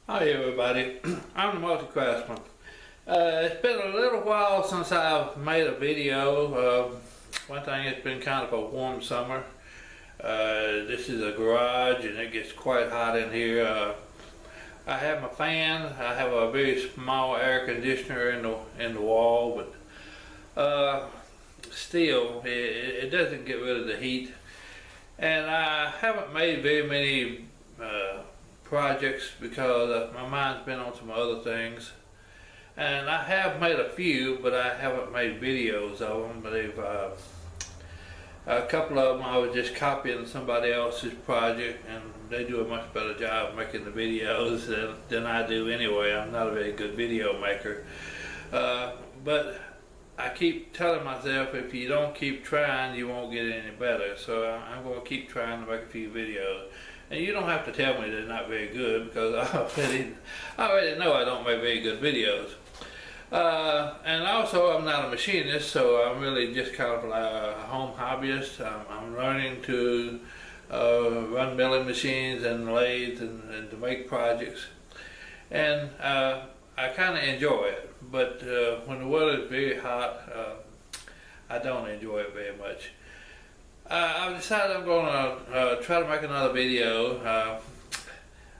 Hi everybody, I'm the multi-craftsman. It's been a little while since I've made a video. One thing, it's been kind of a warm summer. This is a garage and it gets quite hot in here. I have my fan. I have a very small air conditioner in the wall, but still it doesn't get rid of the heat. And I haven't made very many projects because my mind's been on some other things, and I have made a few, but I haven't made videos of them. But a couple of them I was just copying somebody else's project, and they do a much better job making the videos than I do anyway. I'm not a very good video maker, but I keep telling myself, if you don't keep trying, you won't get any better. So I'm going to keep trying to make a few videos. And you don't have to tell me they're not very good, because I already know I don't make very good videos. And also, I'm not a machinist, so I'm really just kind of like a home hobbyist. I'm learning to run milling machines and lathes and to make projects. And I kind of enjoy it, but when the weather is very hot, I don't enjoy it very much. I've decided I'm going to try to make another video.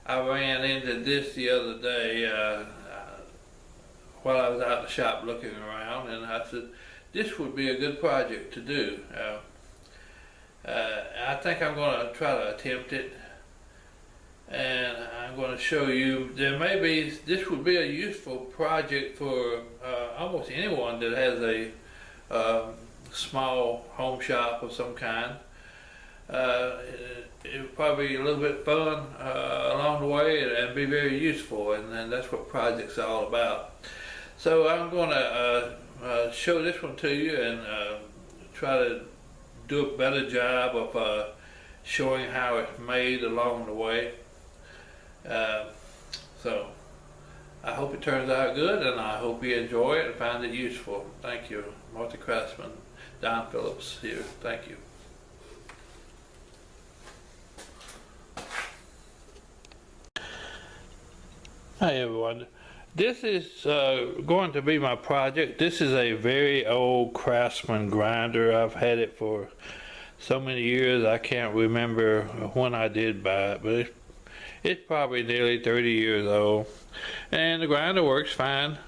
I ran into this the other day while I was out in the shop looking around, and I said this would be a good project to do. I think I'm going to try to attempt it, and I'm going to show you. This would be a useful project for almost anyone that has a small home shop of some kind. It would probably be a little bit fun along the way, and be very useful, and that's what projects are all about. So I'm going to show this one to you and try to do a better job of showing how it's made along the way. So I hope it turns out good, and I hope you enjoy it and find it useful. Thank you. Multi-craftsman Don Phillips here. Thank you. Hi everyone. This is going to be my project. This is a very old Craftsman grinder. I've had it for so many years I can't remember when I did buy it, but it's probably nearly 30 years old, and the grinder works fine.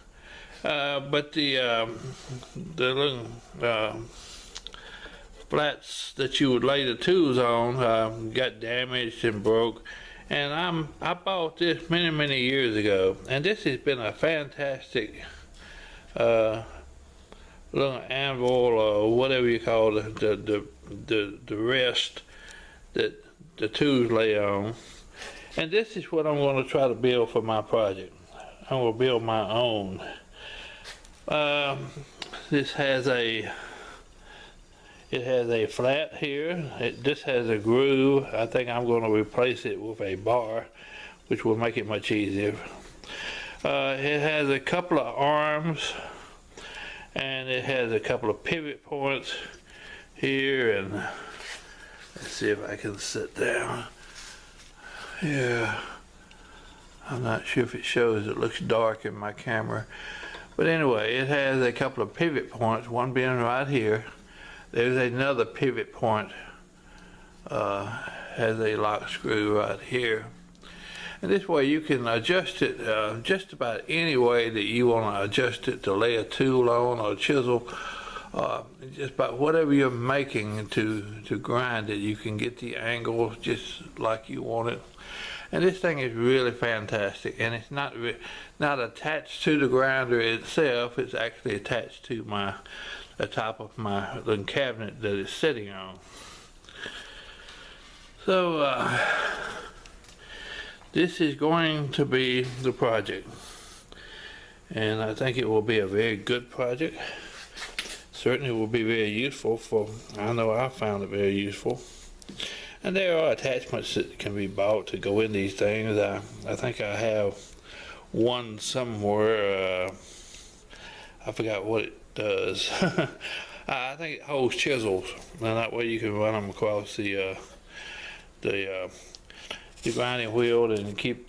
But the little flats that you would lay the tools on got damaged and broke, and I bought this many years ago, and this has been a fantastic little anvil, or whatever you call the rest that the tools lay on. And this is what I'm going to try to build for my project. I'm going to build my own. This has a flat here. This has a groove. I think I'm going to replace it with a bar, which will make it much easier. It has a couple of arms, and it has a couple of pivot points here, and let's see if I can sit down. Yeah, I'm not sure if it shows. It looks dark in my camera. But anyway, it has a couple of pivot points, one being right here. There's another pivot point, has a lock screw right here. And this way you can adjust it just about any way that you want to adjust it, to lay a tool on or chisel. Just about whatever you're making to grind it, you can get the angle just like you want it. And this thing is really fantastic, and it's not attached to the grinder itself. It's actually attached to the top of my little cabinet that it's sitting on. So this is going to be the project, and I think it will be a very good project. Certainly will be very useful I know I found it very useful. And there are attachments that can be bought to go in these things. I think I have one somewhere. I forgot what it does. I think it holds chisels, and that way you can run them across the grinding wheel and keep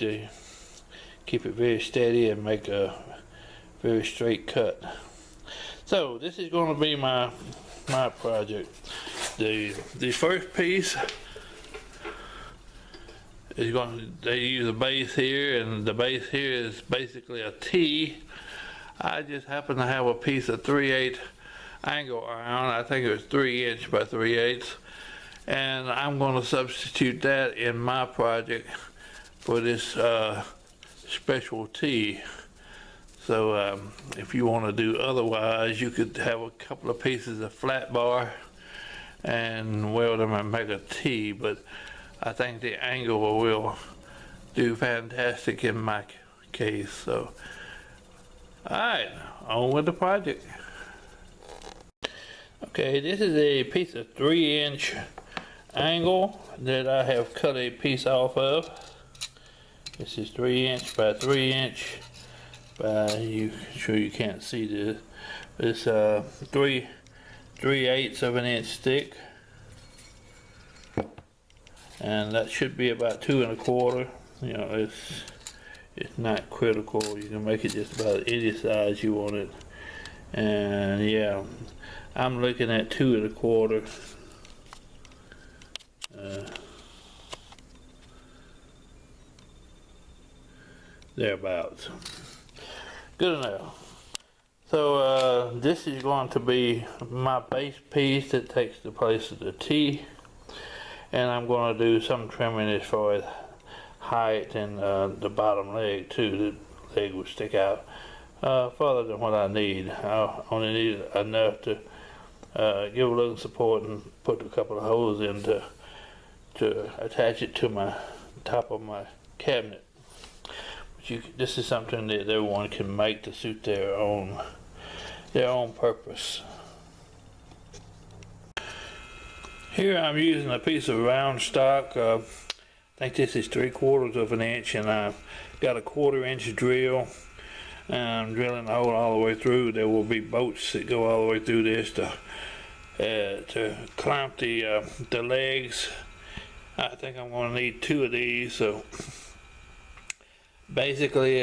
keep it very steady and make a very straight cut. So this is going to be my project. The first piece is they use a base here, and the base here is basically a T. I just happen to have a piece of 3/8 angle iron. I think it was 3 inch by 3/8, and I'm going to substitute that in my project for this special T. So if you want to do otherwise, you could have a couple of pieces of flat bar and weld them and make a T, but I think the angle will do fantastic in my case. So alright, on with the project. Okay, this is a piece of 3-inch angle that I have cut a piece off of. This is 3 inch by 3 inch. Sure you can't see this. It's 3/8 of an inch thick, and that should be about 2 1/4. You know, it's not critical. You can make it just about any size you want it. And yeah, I'm looking at 2 1/4. Thereabouts. Good enough. So this is going to be my base piece that takes the place of the T, and I'm going to do some trimming as far as height and the bottom leg too. The leg will stick out further than what I need. I only need enough to give a little support and put a couple of holes in to attach it to my top of my cabinet. This is something that everyone can make to suit their own purpose. Here I'm using a piece of round stock. I think this is 3/4 of an inch, and I've got a 1/4 inch drill, and I'm drilling the hole all the way through. There will be bolts that go all the way through this to clamp the legs. I think I'm going to need 2 of these. So basically,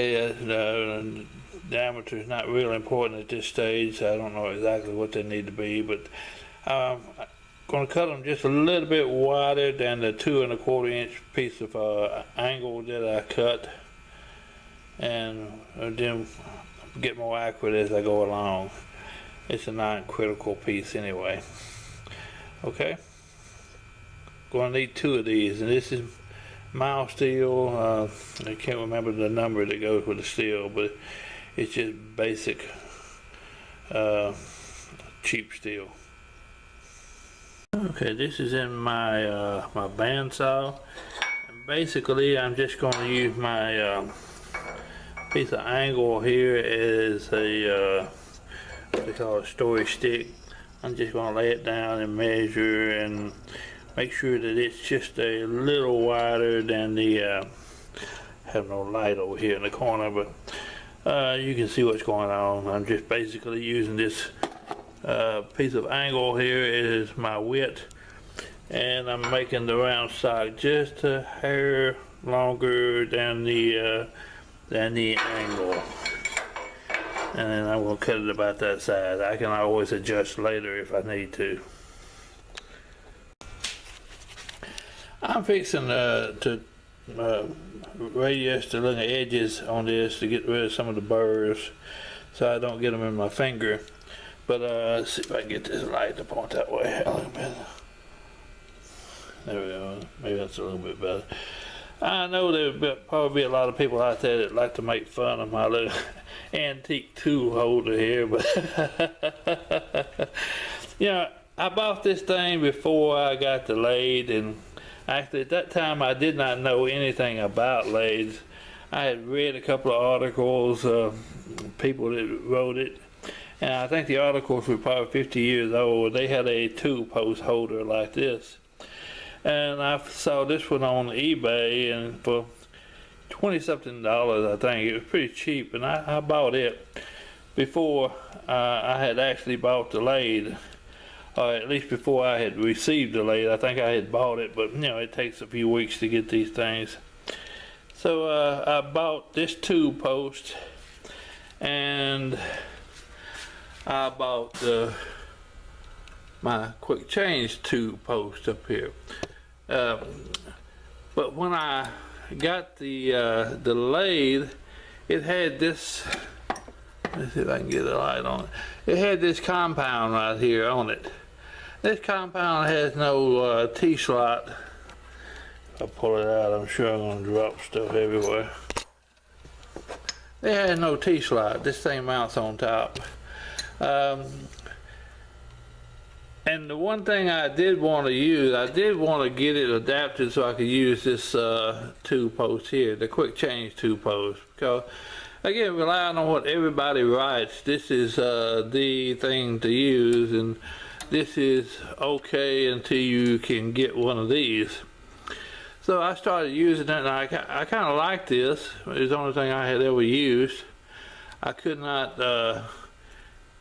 the diameter is not really important at this stage. I don't know exactly what they need to be, but I'm going to cut them just a little bit wider than the 2 1/4 inch piece of angle that I cut, and then get more accurate as I go along. It's a non-critical piece anyway. Okay, going to need 2 of these, and this is mild steel. I can't remember the number that goes with the steel, but it's just basic cheap steel. Okay, this is in my my bandsaw, and basically I'm just going to use my piece of angle here as a what they call a storage stick. I'm just going to lay it down and measure and make sure that it's just a little wider than the have no light over here in the corner, but you can see what's going on. I'm just basically using this piece of angle here is my width, and I'm making the round stock just a hair longer than the angle, and then I'm going to cut it about that size. I can always adjust later if I need to. I'm fixing to radius the little edges on this to get rid of some of the burrs so I don't get them in my finger. But let's see if I can get this light to point that way a little bit. There we go. Maybe that's a little bit better. I know there'll probably be a lot of people out there that like to make fun of my little antique tool holder here, but you know, I bought this thing before I got the lathe, and actually at that time I did not know anything about lathes. I had read a couple of articles, people that wrote it, and I think the articles were probably 50 years old. They had a tool post holder like this, and I saw this one on eBay, and for $20-something, I think it was pretty cheap, and I bought it before I had actually bought the lathe, or at least before I had received the lathe. I think I had bought it, but you know, it takes a few weeks to get these things. So I bought this 2-post, and I bought my quick change 2-post up here. But when I got the lathe, it had this. Let's see if I can get a light on it. It had this compound right here on it. This compound has no T-slot. I'll pull it out. I'm sure I'm going to drop stuff everywhere. It has no T-slot. This thing mounts on top. And the one thing I did want to use, I did want to get it adapted so I could use this 2-post here, the quick change 2-post. Because, again, relying on what everybody writes, this is the thing to use, and this is okay until you can get one of these. So I started using it, and I kind of like this. It's the only thing I had ever used. I could not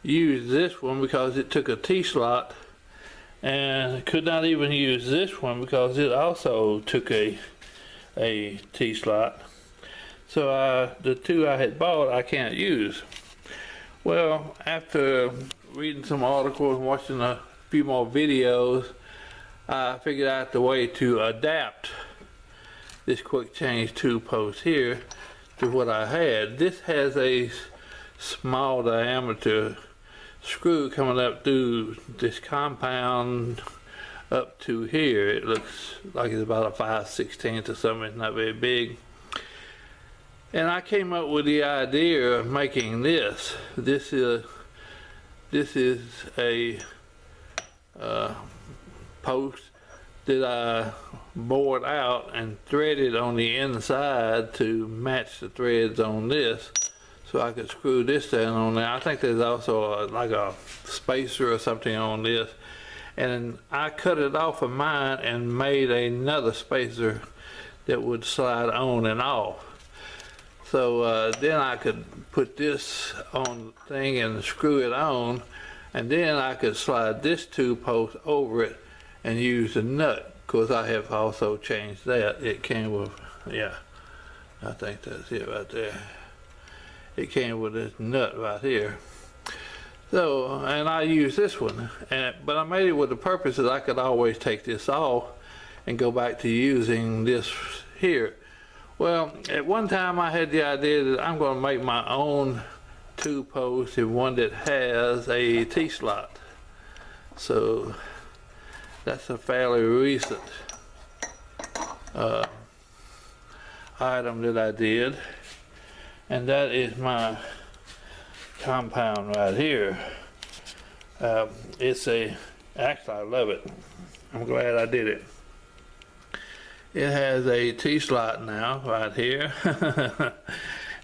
use this one because it took a T-slot, and could not even use this one because it also took a T-slot. So the two I had bought I can't use. Well, after reading some articles and watching a few more videos, I figured out the way to adapt this quick change 2-post here to what I had. This has a small diameter screw coming up through this compound up to here. It looks like it's about a 5/16 or something. It's not very big. And I came up with the idea of making this. This is a post that I bored out and threaded on the inside to match the threads on this, so I could screw this down on there. I think there's also like a spacer or something on this, and I cut it off of mine and made another spacer that would slide on and off. So then I could put this on the thing and screw it on, and then I could slide this 2-post over it and use the nut. Of course, I have also changed that. It came with, yeah, I think that's it right there. It came with this nut right here. So, and I use this one, but I made it with the purpose that I could always take this off and go back to using this here. Well, at one time I had the idea that I'm going to make my own 2-post and one that has a T-slot. So that's a fairly recent item that I did, and that is my compound right here. Actually I love it. I'm glad I did it. It has a T-slot now right here.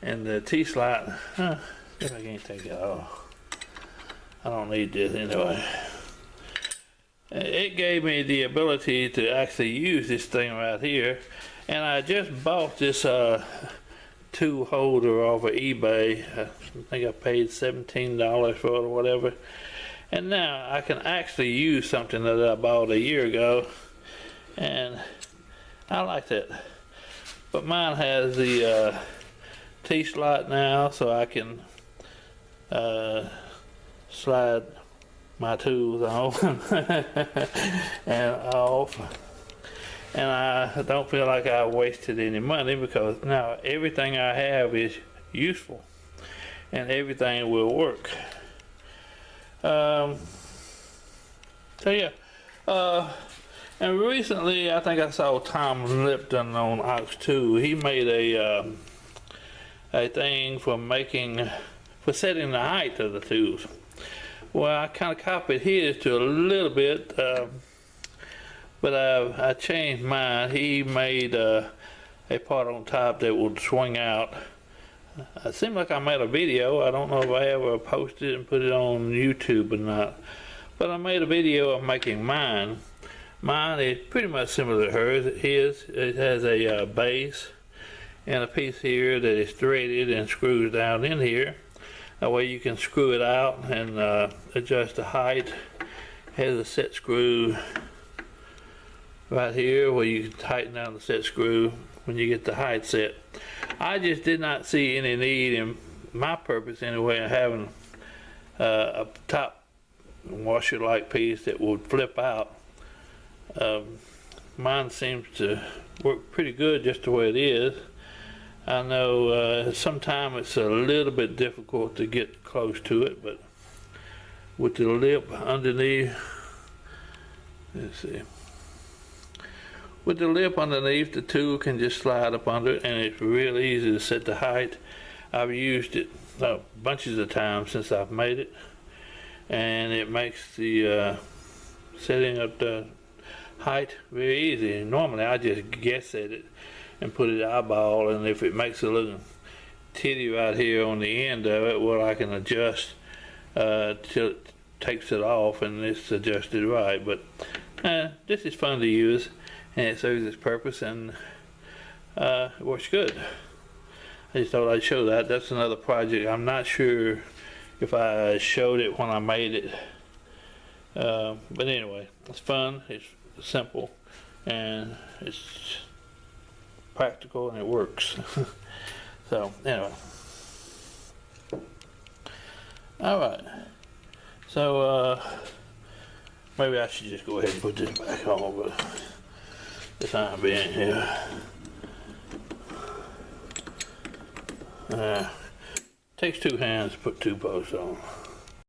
And the T-slot, if I can't take it off. I don't need this anyway. It gave me the ability to actually use this thing right here. And I just bought this 2-holder off of eBay. I think I paid $17 for it or whatever. And now I can actually use something that I bought a year ago. And I like that. But mine has the T-slot now, so I can slide my tools on and off. And I don't feel like I wasted any money, because now everything I have is useful and everything will work. So yeah. And recently, I think I saw Tom Lipton on Ox 2. He made a thing for setting the height of the tools. Well, I kind of copied his to a little bit, but I changed mine. He made a part on top that would swing out. It seemed like I made a video. I don't know if I ever posted it and put it on YouTube or not. But I made a video of making mine. Mine is pretty much similar to hers. It has a base and a piece here that is threaded and screws down in here. That way you can screw it out and adjust the height. It has a set screw right here where you can tighten down the set screw. when you get the height set. I just did not see any need, in my purpose anyway, of having a top washer like piece that would flip out. Mine seems to work pretty good just the way it is. I know sometimes it's a little bit difficult to get close to it, but with the lip underneath, let's see, with the lip underneath, the tool can just slide up under it, and it's real easy to set the height. I've used it bunches of times since I've made it, and it makes the setting up the height very easy. Normally I just guess at it and put it eyeball, and if it makes a little titty right here on the end of it, well, I can adjust till it takes it off and it's adjusted right. But this is fun to use, and it serves its purpose, and it works good. I just thought I'd show that. That's another project. I'm not sure if I showed it when I made it, but anyway, it's fun, it's simple, and it's practical, and it works. So anyway, all right, so maybe I should just go ahead and put this back on, but the time being here, takes two hands to put two posts on.